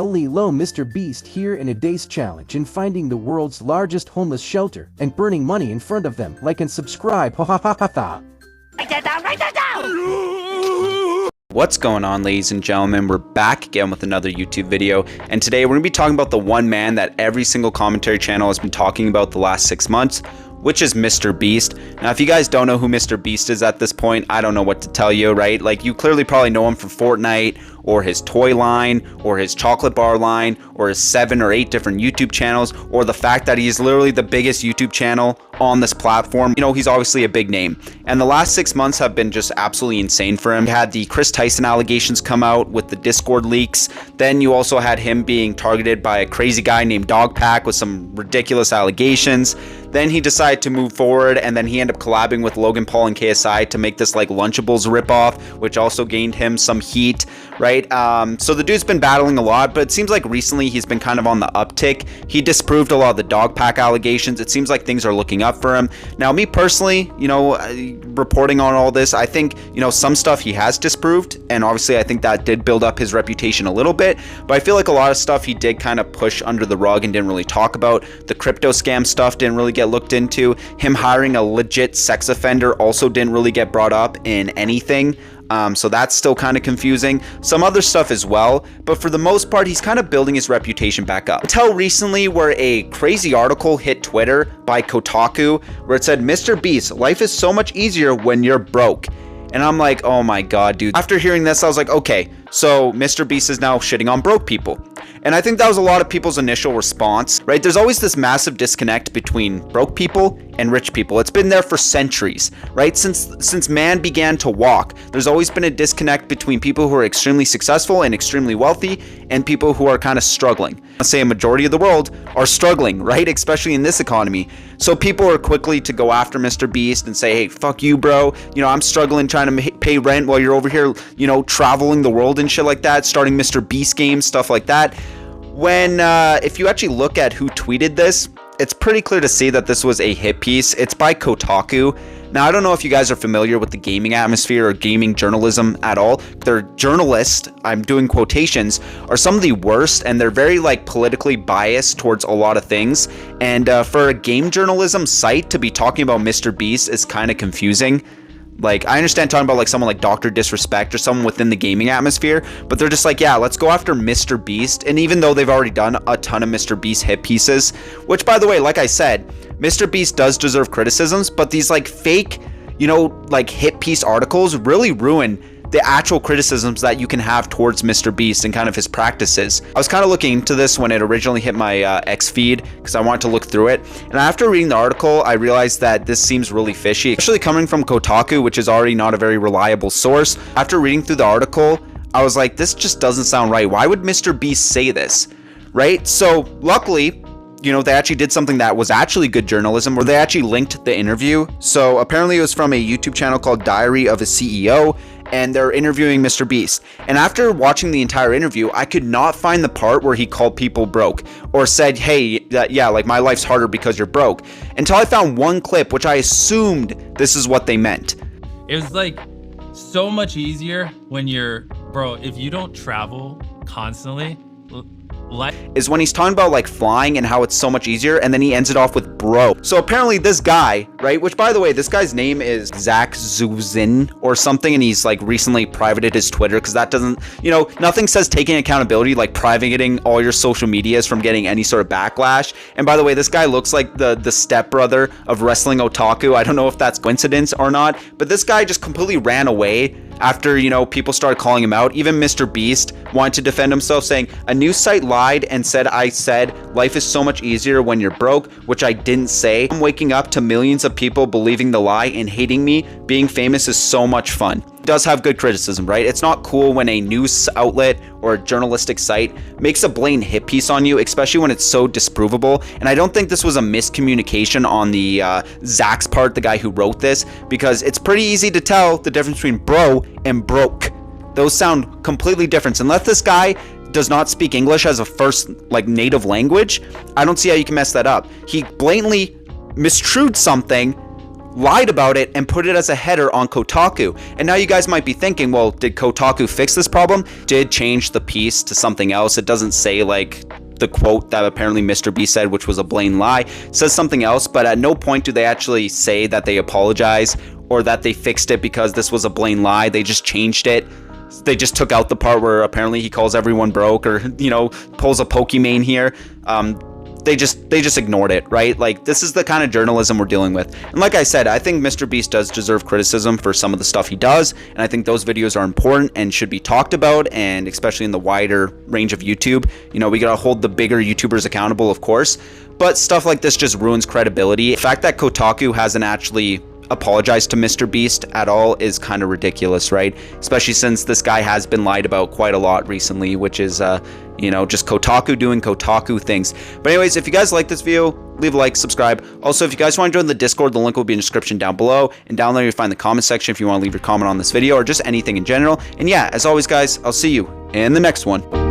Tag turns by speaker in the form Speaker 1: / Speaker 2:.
Speaker 1: Hello Mr. Beast here in a day's challenge in finding the world's largest homeless shelter and burning money in front of them. Like and subscribe, ha ha ha ha ha.
Speaker 2: Write that down!
Speaker 3: What's going on, ladies and gentlemen? We're back again with another YouTube video, and today we're going to be talking about the one man that every single commentary channel has been talking about the last 6 months, which is Mr. Beast. Now, if you guys don't know who Mr. Beast is at this point, I don't know what to tell you, right? Like, you clearly probably know him from Fortnite, or his toy line, or his chocolate bar line, or his 7 or 8 different YouTube channels, or the fact that he's literally the biggest YouTube channel on this platform. You know, he's obviously a big name. And the last 6 months have been just absolutely insane for him. He had the Chris Tyson allegations come out with the Discord leaks. Then you also had him being targeted by a crazy guy named Dogpack with some ridiculous allegations. Then he decided to move forward, and then he ended up collabing with Logan Paul and KSI to make this like Lunchables ripoff, which also gained him some heat, right? So the dude's been battling a lot, but it seems like recently he's been kind of on the uptick. He disproved a lot of the Dogpack allegations. It seems like things are looking up for him. Now, me personally, you know, reporting on all this, I think, you know, some stuff he has disproved, and obviously I think that did build up his reputation a little bit, but I feel like a lot of stuff he did kind of push under the rug and didn't really talk about. The crypto scam stuff didn't really get looked into. Him hiring a legit sex offender also didn't really get brought up in anything. So that's still kind of confusing. Some other stuff as well, but for the most part, he's kind of building his reputation back up. Until recently, where a crazy article hit Twitter by Kotaku, where it said, "Mr. Beast, life is so much easier when you're broke." And I'm like, oh my god, dude. After hearing this, I was like, okay, so Mr. Beast is now shitting on broke people. And I think that was a lot of people's initial response, right? There's always this massive disconnect between broke people and rich people. It's been there for centuries, right? Since man began to walk, there's always been a disconnect between people who are extremely successful and extremely wealthy and people who are kind of struggling. I'd say a majority of the world are struggling, right? Especially in this economy. So people are quickly to go after Mr. Beast and say, hey, fuck you, bro. You know, I'm struggling trying to pay rent while you're over here, you know, traveling the world and shit like that, starting Mr. Beast games, stuff like that. When, if you actually look at who tweeted this, it's pretty clear to see that this was a hit piece. It's by Kotaku. Now, I don't know if you guys are familiar with the gaming atmosphere or gaming journalism at all. Their journalists, I'm doing quotations, are some of the worst, and they're very like politically biased towards a lot of things. And for a game journalism site to be talking about Mr. Beast is kind of confusing. Like, I understand talking about like someone like Dr. Disrespect or someone within the gaming atmosphere, but they're just like, yeah, let's go after Mr. Beast. And even though they've already done a ton of Mr. Beast hit pieces, which, by the way, like I said, Mr. Beast does deserve criticisms, but these like fake, you know, like hit piece articles really ruin the actual criticisms that you can have towards Mr. Beast and kind of his practices. I was kind of looking into this when it originally hit my X feed because I wanted to look through it. And after reading the article, I realized that this seems really fishy, especially coming from Kotaku, which is already not a very reliable source. After reading through the article, I was like, this just doesn't sound right. Why would Mr. Beast say this, right? So luckily, you know, they actually did something that was actually good journalism, where they actually linked the interview. So apparently it was from a YouTube channel called Diary of a CEO, and they're interviewing Mr. Beast. And after watching the entire interview, I could not find the part where he called people broke or said, hey, yeah, like my life's harder because you're broke, until I found one clip, which I assumed this is what they meant.
Speaker 4: It was like so much easier when you're, bro, if you don't travel constantly,
Speaker 3: is when he's talking about like flying and how it's so much easier, and then he ends it off with bro. So apparently this guy, right, which by the way, this guy's name is Zach Zuzin or something, and he's like recently privated his Twitter because that doesn't, you know, nothing says taking accountability like privating all your social medias from getting any sort of backlash. And by the way, this guy looks like the stepbrother of Wrestling Otaku. I don't know if that's coincidence or not, but this guy just completely ran away after, you know, people started calling him out. Even Mr. Beast wanted to defend himself, saying a news site lied and said I said life is so much easier when you're broke, which I didn't say. I'm waking up to millions of people believing the lie and hating me. Being famous is so much fun. It does have good criticism, right? It's not cool when a news outlet or a journalistic site makes a blatant hit piece on you, especially when it's so disprovable. And I don't think this was a miscommunication on the Zach's part, the guy who wrote this, because it's pretty easy to tell the difference between bro and broke. Those sound completely different. Unless this guy does not speak English as a first like native language, I don't see how you can mess that up. He blatantly mistrued something lied about it and put it as a header on Kotaku. And now you guys might be thinking, well, did Kotaku fix this problem? Did change the piece to something else. It doesn't say like the quote that apparently MrBeast said, which was a blatant lie. It says something else, but at no point do they actually say that they apologize or that they fixed it because this was a blatant lie. They just changed it. They just took out the part where apparently he calls everyone broke or, you know, pulls a Pokemon here. They just ignored it, right? Like, this is the kind of journalism we're dealing with. And like I said, I think MrBeast does deserve criticism for some of the stuff he does, and I think those videos are important and should be talked about, and especially in the wider range of YouTube. You know, we gotta hold the bigger YouTubers accountable, of course, but stuff like this just ruins credibility. The fact that Kotaku hasn't actually apologize to MrBeast at all is kind of ridiculous, right? Especially since this guy has been lied about quite a lot recently, which is you know, just Kotaku doing Kotaku things. But anyways, if you guys like this video, leave a like, subscribe. Also, if you guys want to join the Discord, the link will be in the description down below, and down there you'll find the comment section if you want to leave your comment on this video or just anything in general. And yeah, as always guys, I'll see you in the next one.